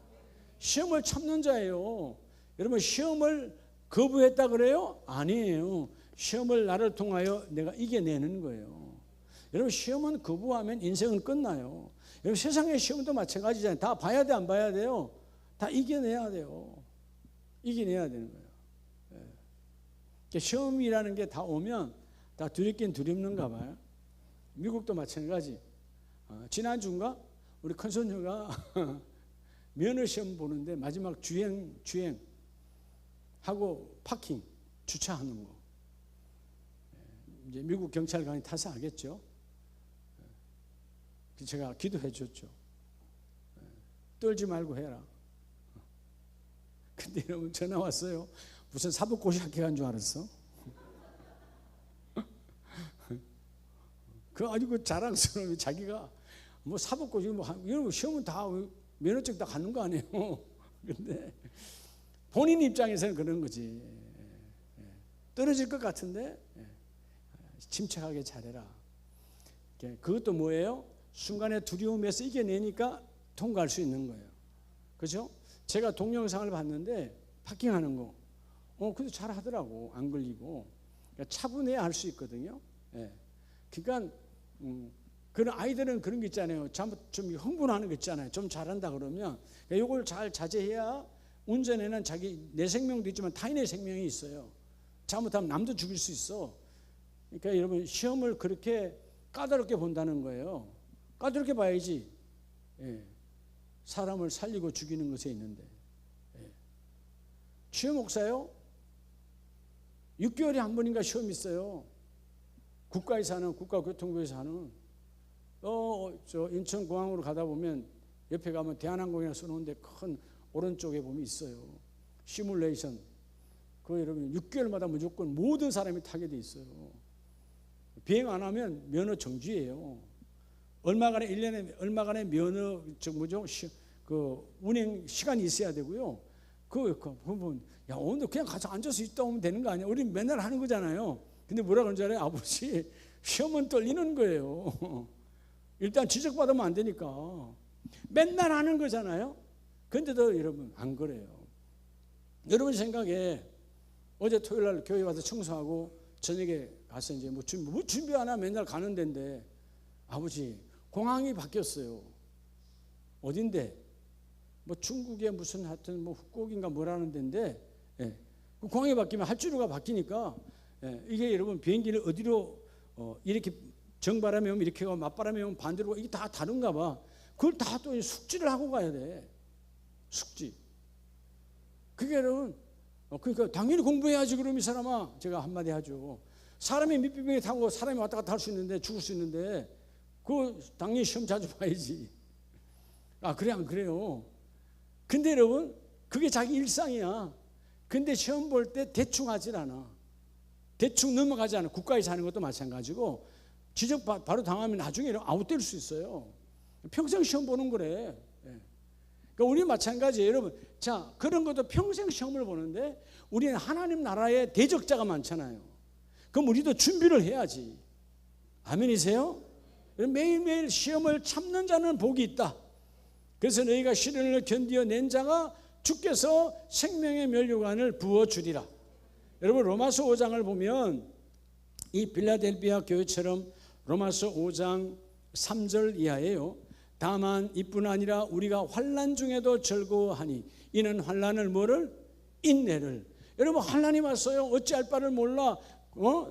시험을 참는 자예요. 여러분 시험을 거부했다 그래요? 아니에요. 시험을 나를 통하여 내가 이겨내는 거예요. 여러분 시험은 거부하면 인생은 끝나요. 여러분 세상의 시험도 마찬가지잖아요. 다 봐야 돼, 안 봐야 돼요? 다 이겨내야 돼요. 이겨내야 되는 거예요. 시험이라는 게 다 오면 다 두렵긴 두렵는가 봐요. 미국도 마찬가지. 지난주인가 우리 큰손녀가 면허시험 보는데 마지막 주행하고 파킹 주차하는 거 이제 미국 경찰관이 타서 하겠죠. 제가 기도해 줬죠. 떨지 말고 해라. 근데 여러분 전화 왔어요. 무슨 사법고시 학회 간 줄 알았어? 그 아주 자랑스러운 자기가 뭐 사법고시 이런 시험은 다 면허증 다 갖는 거 아니에요. 근데 본인 입장에서는 그런 거지. 떨어질 것 같은데 침착하게 잘해라. 그것도 뭐예요? 순간의 두려움에서 이겨내니까 통과할 수 있는 거예요. 그렇죠? 제가 동영상을 봤는데 파킹하는 거, 그래도 잘 하더라고. 안 걸리고. 그러니까 차분해야 할 수 있거든요. 그러니까 그런 아이들은 그런 게 있잖아요. 좀 흥분하는 거 있잖아요. 좀 잘한다 그러면 이걸 잘 자제해야 운전에는 내 생명도 있지만 타인의 생명이 있어요. 잘못하면 남도 죽일 수 있어. 그러니까 여러분 시험을 그렇게 까다롭게 본다는 거예요. 까다롭게 봐야지. 사람을 살리고 죽이는 것에 있는데. 시험 목사요? 6개월에 한 번인가 시험 있어요. 국가에서 하는 국가교통부에서 하는 저 인천공항으로 가다 보면 옆에 가면 대한항공이나 써놓은데 큰 오른쪽에 보면 있어요. 시뮬레이션. 그거 여러분 6개월마다 무조건 모든 사람이 타게 돼 있어요. 비행 안 하면 면허 정지예요. 얼마간의 1년에 얼마간의 면허 그 운행 시간이 있어야 되고요. 그 보면 야 오늘 그냥 가서 앉아서 있다 오면 되는 거 아니야? 우리 맨날 하는 거잖아요. 근데 뭐라 그러는 줄 알아요? 아버지 시험은 떨리는 거예요. 일단 지적받으면 안 되니까 맨날 하는 거잖아요. 근데도 여러분 안 그래요. 여러분 생각에 어제 토요일 날 교회 와서 청소하고 저녁에 가서 이제 뭐 준비 하나 맨날 가는 데인데 아버지 공항이 바뀌었어요. 어딘데? 뭐 중국에 무슨 하여튼 뭐 후쿠오카인가 뭐라는 데인데 그 공항이 바뀌면 할주로가 바뀌니까 이게 여러분 비행기를 어디로 이렇게 정바람이 오면 이렇게 가고 맞바람이 오면 반대로 가고 이게 다 다른가 봐. 그걸 다 또 숙지를 하고 가야 돼. 숙지. 그게 여러분 그러니까 당연히 공부해야지. 그럼 이 사람아 제가 한마디 하죠. 사람이 밑비행기 타고 사람이 왔다 갔다 할 수 있는데 죽을 수 있는데 그 당연히 시험 자주 봐야지. 그래 안 그래요? 근데 여러분 그게 자기 일상이야. 근데 시험 볼 때 대충 하질 않아. 대충 넘어가지 않아. 국가에서 하는 것도 마찬가지고 지적 바로 당하면 나중에 아웃될 수 있어요. 평생 시험 보는 거래. 그러니까 우리 마찬가지예요. 여러분 자 그런 것도 평생 시험을 보는데 우리는 하나님 나라에 대적자가 많잖아요. 그럼 우리도 준비를 해야지. 아멘이세요? 매일매일 시험을 참는 자는 복이 있다. 그래서 너희가 시련을 견디어낸 자가 주께서 생명의 면류관을 부어주리라. 여러분 로마서 5장을 보면 이 빌라델비아 교회처럼 로마서 5장 3절 이하예요. 다만 이뿐 아니라 우리가 환난 중에도 즐거워하니 이는 환난을 뭐를? 인내를. 여러분 환난이 왔어요. 어찌할 바를 몰라.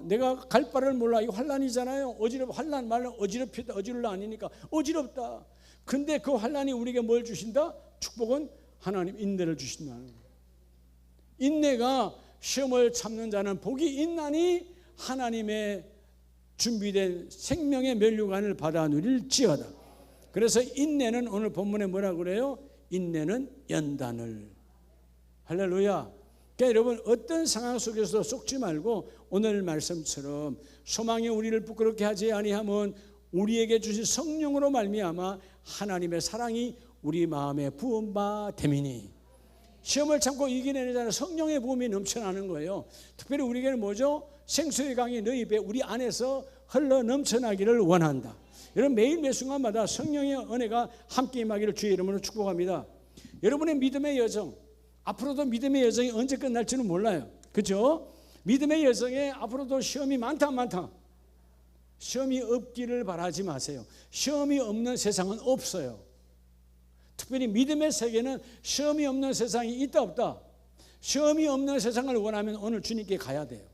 내가 갈 바를 몰라. 이 환난이잖아요. 환난 말은 어지럽히다. 어지러울 아니니까 어지럽다. 근데 그 환난이 우리에게 뭘 주신다? 축복은 하나님 인내를 주신다는 거예요. 인내가 시험을 참는 자는 복이 있나니 하나님의 준비된 생명의 면류관을 받아 누릴지어다. 그래서 인내는 오늘 본문에 뭐라고 그래요? 인내는 연단을. 할렐루야. 그러니까 여러분 어떤 상황 속에서도 속지 말고 오늘 말씀처럼 소망이 우리를 부끄럽게 하지 아니하면 우리에게 주신 성령으로 말미암아 하나님의 사랑이 우리 마음에 부은 바 됨이니. 시험을 참고 이기는 자는 성령의 부음이 넘쳐나는 거예요. 특별히 우리에게는 뭐죠? 생수의 강이 너희 배 우리 안에서 흘러 넘쳐나기를 원한다. 여러분 매일 매 순간마다 성령의 은혜가 함께 임하기를 주의 이름으로 축복합니다. 여러분의 믿음의 여정, 앞으로도 믿음의 여정이 언제 끝날지는 몰라요. 그렇죠? 믿음의 여정에 앞으로도 시험이 많다. 시험이 없기를 바라지 마세요. 시험이 없는 세상은 없어요. 특별히 믿음의 세계는 시험이 없는 세상이 있다 없다. 시험이 없는 세상을 원하면 오늘 주님께 가야 돼요.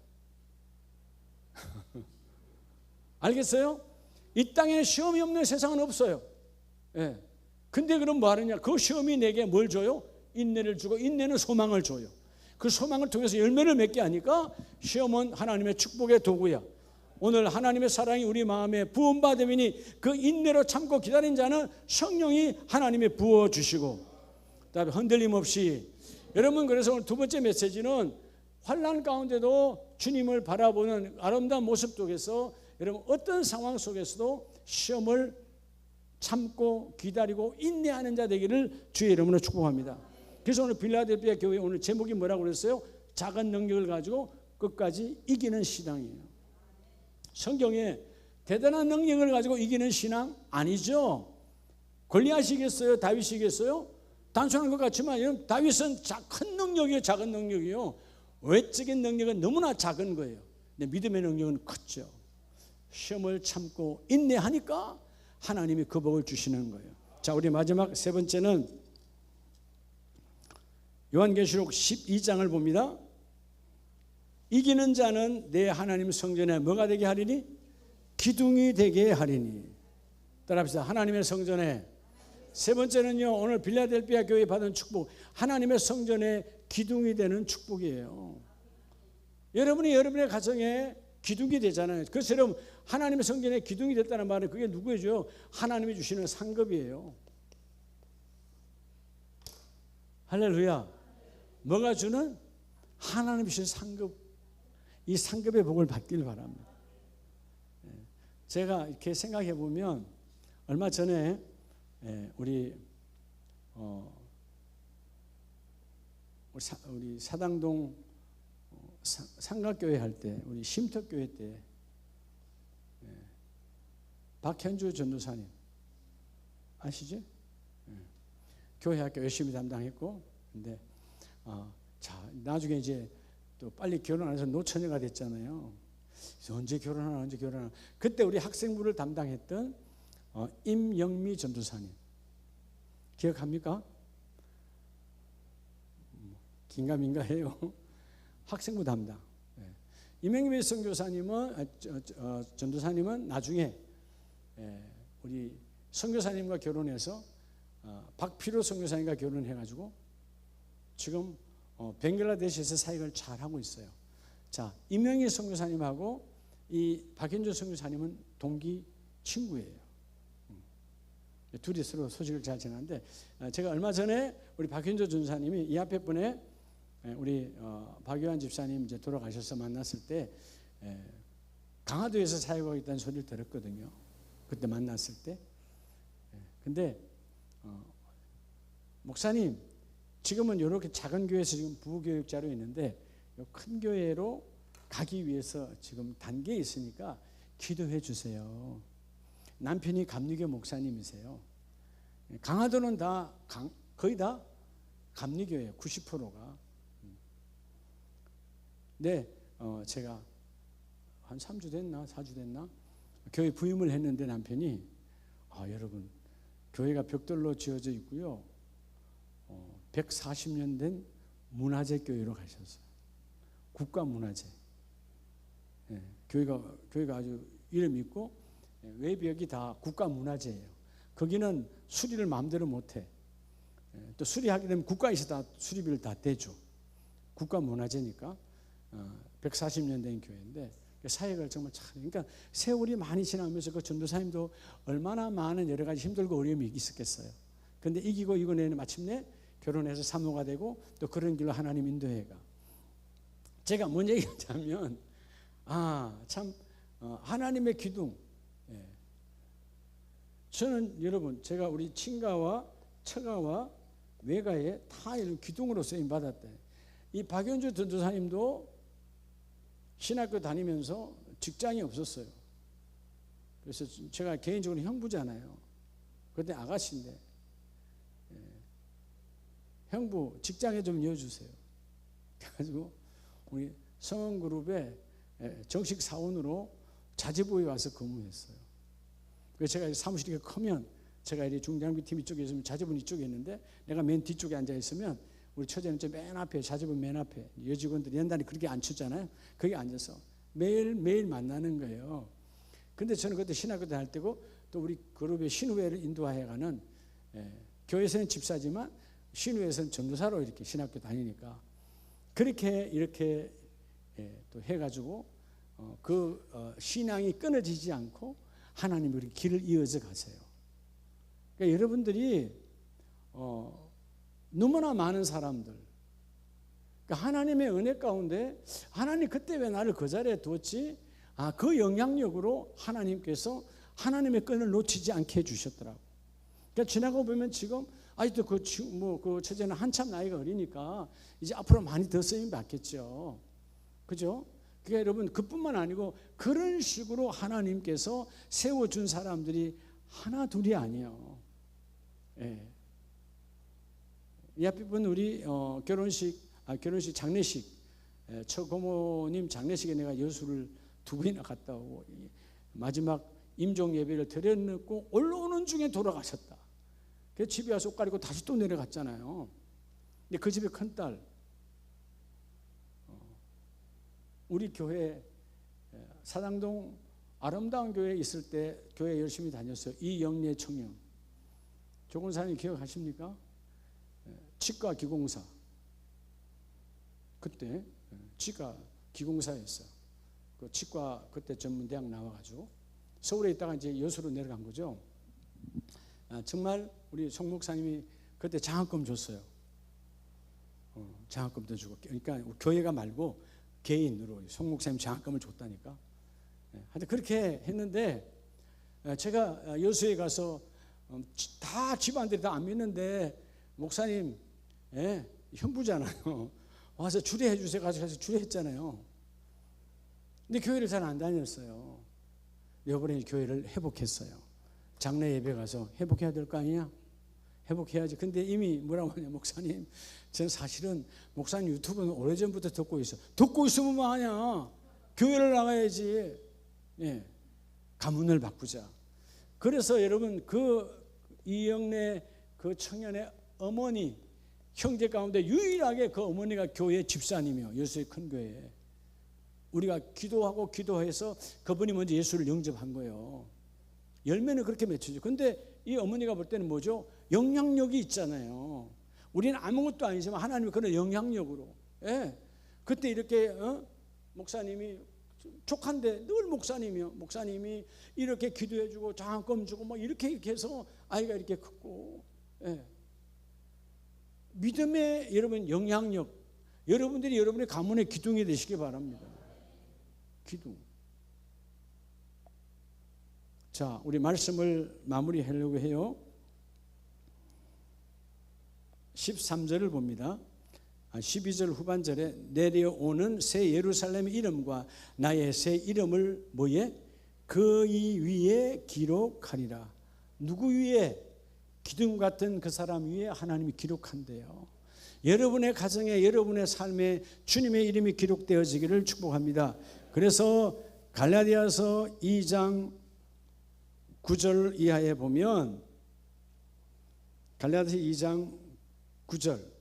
알겠어요? 이 땅에 시험이 없는 세상은 없어요. 예. 근데 그럼 뭐 하느냐? 그 시험이 내게 뭘 줘요? 인내를 주고 인내는 소망을 줘요. 그 소망을 통해서 열매를 맺게 하니까 시험은 하나님의 축복의 도구야. 오늘 하나님의 사랑이 우리 마음에 부음받음이니 그 인내로 참고 기다린 자는 성령이 하나님의 부어주시고 그다음에 흔들림 없이. 여러분 그래서 오늘 두 번째 메시지는 환난 가운데도 주님을 바라보는 아름다운 모습 속에서 여러분 어떤 상황 속에서도 시험을 참고 기다리고 인내하는 자 되기를 주의 이름으로 축복합니다. 그래서 오늘 빌라델비아 교회 오늘 제목이 뭐라고 그랬어요? 작은 능력을 가지고 끝까지 이기는 신앙이에요. 성경에 대단한 능력을 가지고 이기는 신앙 아니죠. 골리앗이겠어요? 다윗이겠어요? 단순한 것 같지만 다윗은 큰 능력이에요. 작은 능력이요. 외적인 능력은 너무나 작은 거예요. 근데 믿음의 능력은 컸죠. 시험을 참고 인내하니까 하나님이 그 복을 주시는 거예요. 자, 우리 마지막 세 번째는 요한계시록 12장을 봅니다. 이기는 자는 내 하나님 성전에 뭐가 되게 하리니? 기둥이 되게 하리니. 따라합시다. 하나님의 성전에. 세 번째는요, 오늘 빌라델비아 교회 받은 축복, 하나님의 성전에 기둥이 되는 축복이에요. 여러분이 여러분의 가정에 기둥이 되잖아요. 그래서 여러분 하나님의 성전에 기둥이 됐다는 말은 그게 누구예요? 하나님이 주시는 상급이에요. 할렐루야. 뭐가 주는? 하나님이 주신 상급. 이 상급의 복을 받길 바랍니다. 제가 이렇게 생각해 보면 얼마 전에 우리 사당동 삼각교회 할 때, 우리 쉼터교회 때 박현주 전도사님 아시죠? 교회 학교 열심히 담당했고, 근데 자 나중에 이제 또 빨리 결혼 안 해서 노처녀가 됐잖아요. 언제 결혼하나. 그때 우리 학생부를 담당했던 임영미 전도사님 기억합니까? 긴가민가해요. 학생부 담당. 임영미 선교사님은 전도사님은 나중에 우리 선교사님과 결혼해서 박피로 선교사님과 결혼해가지고 지금 벵글라데시에서 사역을 잘 하고 있어요. 자, 임영희 선교사님하고 이 박현주 선교사님은 동기 친구예요. 둘이 서로 소식을 잘 전하는데, 제가 얼마 전에 우리 박현주 전사님이 이 앞에 분에 우리 박요한 집사님 이제 돌아가셔서 만났을 때 강화도에서 사역하고 있다는 소리를 들었거든요. 그때 만났을 때. 근데 목사님 지금은 이렇게 작은 교회에서 지금 부교육자로 있는데 큰 교회로 가기 위해서 지금 단계에 있으니까 기도해 주세요. 남편이 감리교 목사님이세요. 강화도는 거의 다 감리교예요. 90%가. 근데 제가 한 3주 됐나 4주 됐나 교회 부임을 했는데 남편이 여러분 교회가 벽돌로 지어져 있고요. 140년 된 문화재 교회로 가셨어요. 국가문화재. 예, 교회가 아주 이름 있고 외벽이 다 국가문화재예요. 거기는 수리를 마음대로 못해. 또 수리하게 되면 국가에서 다 수리비를 다 대줘. 국가문화재니까 140년 된 교회인데 사역을 정말 잘. 그러니까 세월이 많이 지나면서 그 전도사님도 얼마나 많은 여러 가지 힘들고 어려움이 있었겠어요. 근데 이기고 이겨내는 마침내 결혼해서 사모가 되고 또 그런 길로 하나님 인도해가. 제가 뭔 얘기하자면 참 하나님의 기둥. 저는 여러분 제가 우리 친가와 처가와 외가에 다 이런 기둥으로 쓰임 받았대. 이 박연주 전도사님도 신학교 다니면서 직장이 없었어요. 그래서 제가 개인적으로 형부잖아요. 그때 아가씨인데 형부 직장에 좀 이어주세요. 그래가지고 우리 성원그룹에 정식 사원으로 자재부에 와서 근무했어요. 그래서 제가 사무실이 크면 제가 이 중장비 팀 이쪽에 있으면 자재부는 이쪽에 있는데 내가 맨 뒤쪽에 앉아 있으면 우리 처제는 저 맨 앞에 자재부 맨 앞에 여직원들이 연단이 그렇게 앉혔잖아요. 거기 앉아서 매일 만나는 거예요. 근데 저는 그때 신학교 다닐 때고 또 우리 그룹의 신우회를 인도하여가는 교회에서는 집사지만 신우회에서는 전도사로 이렇게 신학교 다니니까 그렇게 이렇게 또 해가지고 신앙이 끊어지지 않고 하나님 우리 길을 이어져 가세요. 그러니까 여러분들이 너무나 많은 사람들, 그러니까 하나님의 은혜 가운데 하나님 그때 왜 나를 그 자리에 두었지? 그 영향력으로 하나님께서 하나님의 끈을 놓치지 않게 해주셨더라고. 그러니까 지나고 보면 지금 아직도 그 처제는 한참 나이가 어리니까 이제 앞으로 많이 더 쓰임 받겠죠. 그죠? 그러니까 여러분 그뿐만 아니고 그런 식으로 하나님께서 세워준 사람들이 하나 둘이 아니에요. 이 앞에 분 우리 결혼식 장례식 처고모님 장례식에 내가 여수를 2번이나 갔다 오고 마지막 임종 예배를 드려놓고 올라오는 중에 돌아가셨다. 그래서 집에 와서 옷 가리고 다시 또 내려갔잖아요. 근데 그 집에 큰딸 우리 교회 사당동 아름다운 교회에 있을 때 교회 열심히 다녔어요. 이영래 청년. 조건사님 기억하십니까? 치과 기공사. 그때 치과 기공사였어요. 그 치과 그때 전문대학 나와가지고 서울에 있다가 이제 여수로 내려간 거죠. 정말 우리 송 목사님이 그때 장학금 줬어요. 장학금도 주고, 그러니까 교회가 말고 개인으로 송 목사님 장학금을 줬다니까. 하여튼 그렇게 했는데 제가 여수에 가서 다 집안들이 다 안 믿는데 목사님 형부잖아요. 와서 주례해 주세요. 가서 주례했잖아요. 근데 교회를 잘 안 다녔어요. 이번에 교회를 회복했어요. 장례 예배 가서 회복해야 될 거 아니냐? 회복해야지. 근데 이미 뭐라고 하냐, 목사님. 저는 사실은 목사님 유튜브는 오래전부터 듣고 있어. 듣고 있으면 뭐 하냐? 교회를 나가야지. 가문을 바꾸자. 그래서 여러분 이영래 그 청년의 어머니 형제 가운데 유일하게 그 어머니가 교회 집사님이요. 여수의 큰 교회에. 우리가 기도해서 그분이 먼저 예수를 영접한 거예요. 열매는 그렇게 맺히죠. 근데 이 어머니가 볼 때는 뭐죠? 영향력이 있잖아요. 우리는 아무것도 아니지만 하나님이 그런 영향력으로. 그때 이렇게 목사님이 족한데 늘 목사님이요. 목사님이 이렇게 기도해주고 장학금 주고 뭐 이렇게 해서 아이가 이렇게 컸고. 믿음의 여러분 영향력, 여러분들이 여러분의 가문의 기둥이 되시기 바랍니다. 기둥. 자, 우리 말씀을 마무리하려고 해요. 13절을 봅니다. 12절 후반절에 내려오는 새 예루살렘의 이름과 나의 새 이름을 뭐에? 그의 위에 기록하리라. 누구 위에? 기둥 같은 그 사람 위에 하나님이 기록한대요. 여러분의 가정에, 여러분의 삶에 주님의 이름이 기록되어지기를 축복합니다. 그래서 갈라디아서 2장 9절 이하에 보면, 갈라디아서 2장 9절,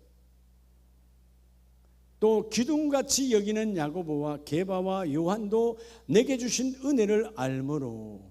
또 기둥같이 여기는 야고보와 게바와 요한도 내게 주신 은혜를 알므로.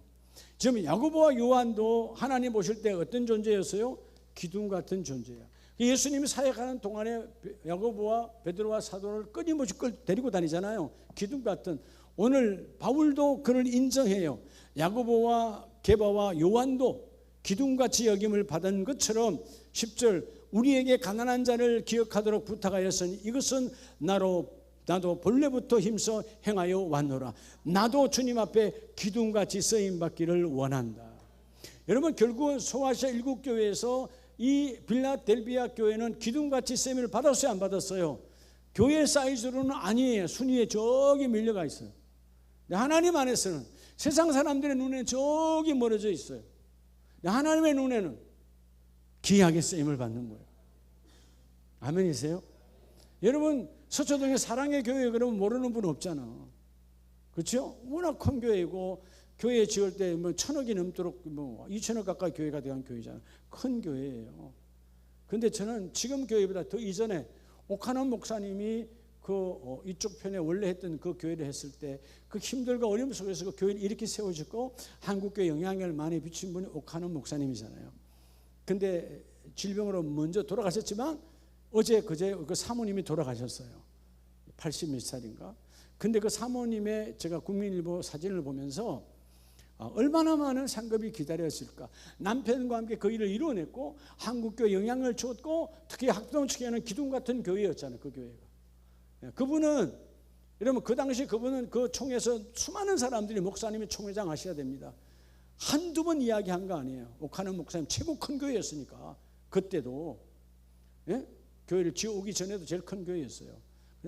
지금 야고보와 요한도 하나님 보실 때 어떤 존재였어요? 기둥 같은 존재야. 예수님이 사역하는 동안에 야고보와 베드로와 사도를 끊임없이 데리고 다니잖아요. 기둥 같은. 오늘 바울도 그를 인정해요. 야고보와 게바와 요한도 기둥같이 여김을 받은 것처럼 10절, 우리에게 가난한 자를 기억하도록 부탁하였으니 이것은 나도 본래부터 힘써 행하여 왔노라. 나도 주님 앞에 기둥같이 쓰임받기를 원한다. 여러분, 결국은 소아시아 일국교회에서 이 빌라델비아 교회는 기둥같이 쓰임을 받았어요, 안 받았어요? 교회 사이즈로는 아니에요. 순위에 저기 밀려가 있어요. 하나님 안에서는, 세상 사람들의 눈에 저기 멀어져 있어요. 하나님의 눈에는 귀하게 쓰임을 받는 거예요. 아멘이세요? 여러분, 서초동에 사랑의 교회 그러면 모르는 분 없잖아. 그렇죠? 워낙 큰 교회고, 교회 지을 때 뭐 1,000억이 넘도록 2,000억 가까이 교회가 되는 교회잖아요. 큰 교회예요. 근데 저는 지금 교회보다 더 이전에 오카노 목사님이 이쪽 편에 원래 했던 그 교회를 했을 때 그 힘들고 어려움 속에서 그 교회를 이렇게 세워졌고 한국교회 영향을 많이 비친 분이 오카노 목사님이잖아요. 근데 질병으로 먼저 돌아가셨지만 어제 그제 그 사모님이 돌아가셨어요. 80몇 살인가. 근데 그 사모님의 제가 국민일보 사진을 보면서 얼마나 많은 상급이 기다렸을까. 남편과 함께 그 일을 이루어냈고 한국교회 영향을 줬고 특히 학동 측에는 기둥 같은 교회였잖아요. 그 교회가. 그분은 여러분, 그 당시 그분은 그 총회에서 수많은 사람들이 목사님이 총회장 하셔야 됩니다. 한두 번 이야기한 거 아니에요. 오카노 목사님 최고 큰 교회였으니까. 그때도 교회를 지어오기 전에도 제일 큰 교회였어요.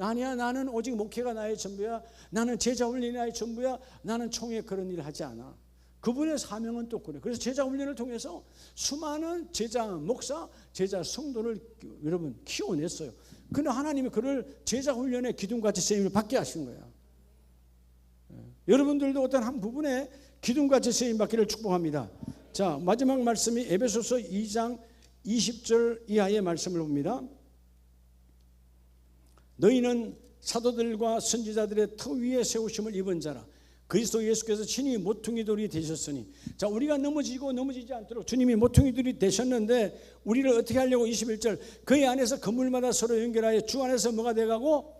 아니야, 나는 오직 목회가 나의 전부야. 나는 제자 훈련이 나의 전부야. 나는 총회 그런 일을 하지 않아. 그분의 사명은 또 그래요. 그래서 제자 훈련을 통해서 수많은 제자 목사, 제자 성도를 여러분 키워냈어요. 그런데 하나님이 그를 제자 훈련의 기둥같이 쓰임을 받게 하신 거야. 여러분들도 어떤 한 부분에 기둥같이 쓰임 받기를 축복합니다. 자, 마지막 말씀이 에베소서 2장 20절 이하의 말씀을 봅니다. 너희는 사도들과 선지자들의 터 위에 세우심을 입은 자라. 그리스도 예수께서 친히 모퉁이돌이 되셨으니. 자, 우리가 넘어지지 않도록 주님이 모퉁이돌이 되셨는데 우리를 어떻게 하려고 21절, 그의 안에서 건물마다 서로 연결하여 주 안에서 뭐가 돼가고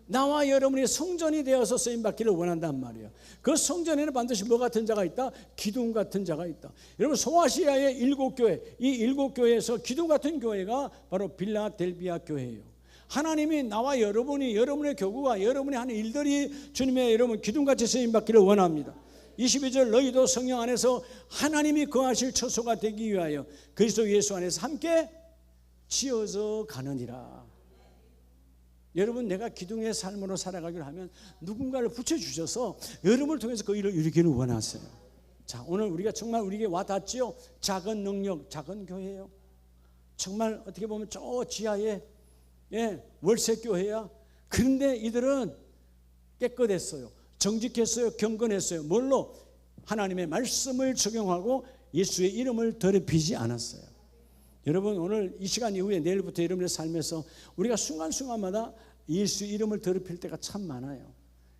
나와 여러분이 성전이 되어서 쓰임받기를 원한단 말이에요. 그 성전에는 반드시 뭐 같은 자가 있다? 기둥 같은 자가 있다. 여러분, 소아시아의 7교회, 이 7교회에서 기둥 같은 교회가 바로 빌라델비아 교회예요. 하나님이 나와 여러분이, 여러분의 교구가, 여러분이 하는 일들이 주님의 여러분 기둥같이 쓰임받기를 원합니다. 22절, 너희도 성령 안에서 하나님이 거하실 처소가 되기 위하여 그리스도 예수 안에서 함께 지어져 가느니라. 여러분, 내가 기둥의 삶으로 살아가기를 하면 누군가를 붙여주셔서 여러분을 통해서 그 일을 이루기를 원하세요. 자, 오늘 우리가 정말 우리에게 와닿지요. 작은 능력, 작은 교회예요. 정말 어떻게 보면 저 지하에 월세교회야. 그런데 이들은 깨끗했어요. 정직했어요. 경건했어요. 뭘로? 하나님의 말씀을 적용하고 예수의 이름을 더럽히지 않았어요. 여러분, 오늘 이 시간 이후에 내일부터 여러분의 삶에서 우리가 순간순간마다 예수 이름을 더럽힐 때가 참 많아요.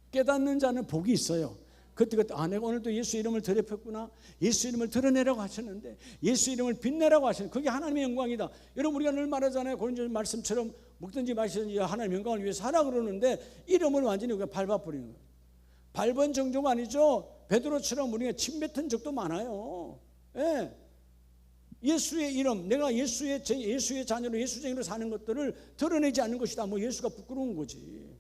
깨닫는 자는 복이 있어요. 그때 내가 오늘도 예수 이름을 더럽혔구나. 예수 이름을 드러내라고 하셨는데, 예수 이름을 빛내라고 하셨는데, 그게 하나님의 영광이다. 여러분, 우리가 늘 말하잖아요. 고린도 말씀처럼 먹든지 마시든지 하나님의 영광을 위해서 하라 그러는데 이름을 완전히 우리가 밟아버리는 거예요. 밟은 정도가 아니죠. 베드로처럼 우리가 침뱉은 적도 많아요. 예수의 이름, 내가 예수의 자녀로 예수쟁이로 사는 것들을 드러내지 않는 것이다. 뭐 예수가 부끄러운 거지.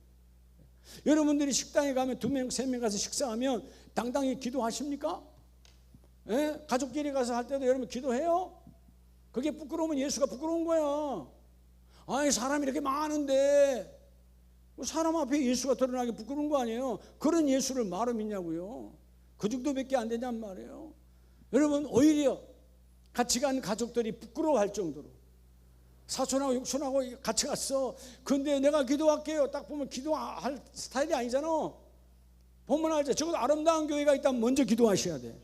여러분들이 식당에 가면 2명, 3명 가서 식사하면 당당히 기도하십니까? 가족끼리 가서 할 때도 여러분 기도해요? 그게 부끄러우면 예수가 부끄러운 거야. 아니, 사람이 이렇게 많은데 사람 앞에 예수가 드러나기 부끄러운 거 아니에요? 그런 예수를 말로 믿냐고요? 그 정도밖에 안 되냔 말이에요. 여러분, 오히려 같이 간 가족들이 부끄러워할 정도로 사촌하고 육촌하고 같이 갔어. 근데 내가 기도할게요. 딱 보면 기도할 스타일이 아니잖아. 보면 알죠. 적어도 아름다운 교회가 있다면 먼저 기도하셔야 돼.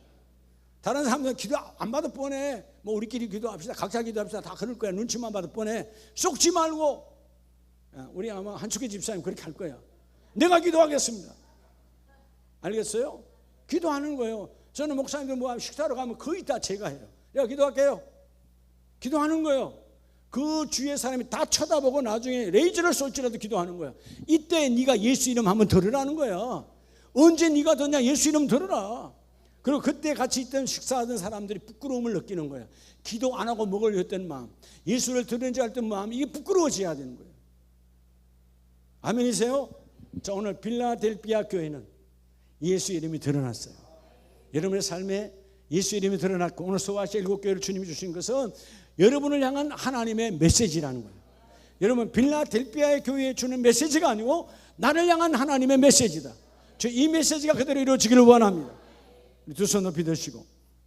다른 사람들은 기도 안 받을 뻔해. 뭐 우리끼리 기도합시다. 각자 기도합시다. 다 그럴 거야. 눈치만 받을 뻔해. 쏙지 말고. 우리 아마 한축의 집사님 그렇게 할 거야. 내가 기도하겠습니다. 알겠어요? 기도하는 거예요. 저는 목사님들 뭐 식사로 가면 거의 다 제가 해요. 내가 기도할게요. 기도하는 거예요. 그 주위의 사람이 다 쳐다보고 나중에 레이저를 쏠지라도 기도하는 거야. 이때 네가 예수 이름 한번 들으라는 거야. 언제 네가 듣냐? 예수 이름 들으라. 그리고 그때 같이 있던 식사하던 사람들이 부끄러움을 느끼는 거야. 기도 안 하고 먹으려 했던 마음, 예수를 들은지 할 때 마음, 이게 부끄러워져야 되는 거예요. 아멘이세요? 자, 오늘 빌라델피아 교회는 예수 이름이 드러났어요. 여러분의 삶에 예수 이름이 드러났고, 오늘 소아시아 7교회를 주님이 주신 것은 여러분을 향한 하나님의 메시지라는 거예요. 여러분, 빌라델피아의 교회에 주는 메시지가 아니고 나를 향한 하나님의 메시지다. 이 메시지가 그대로 이루어지기를 원합니다. 두 손 높이 드시고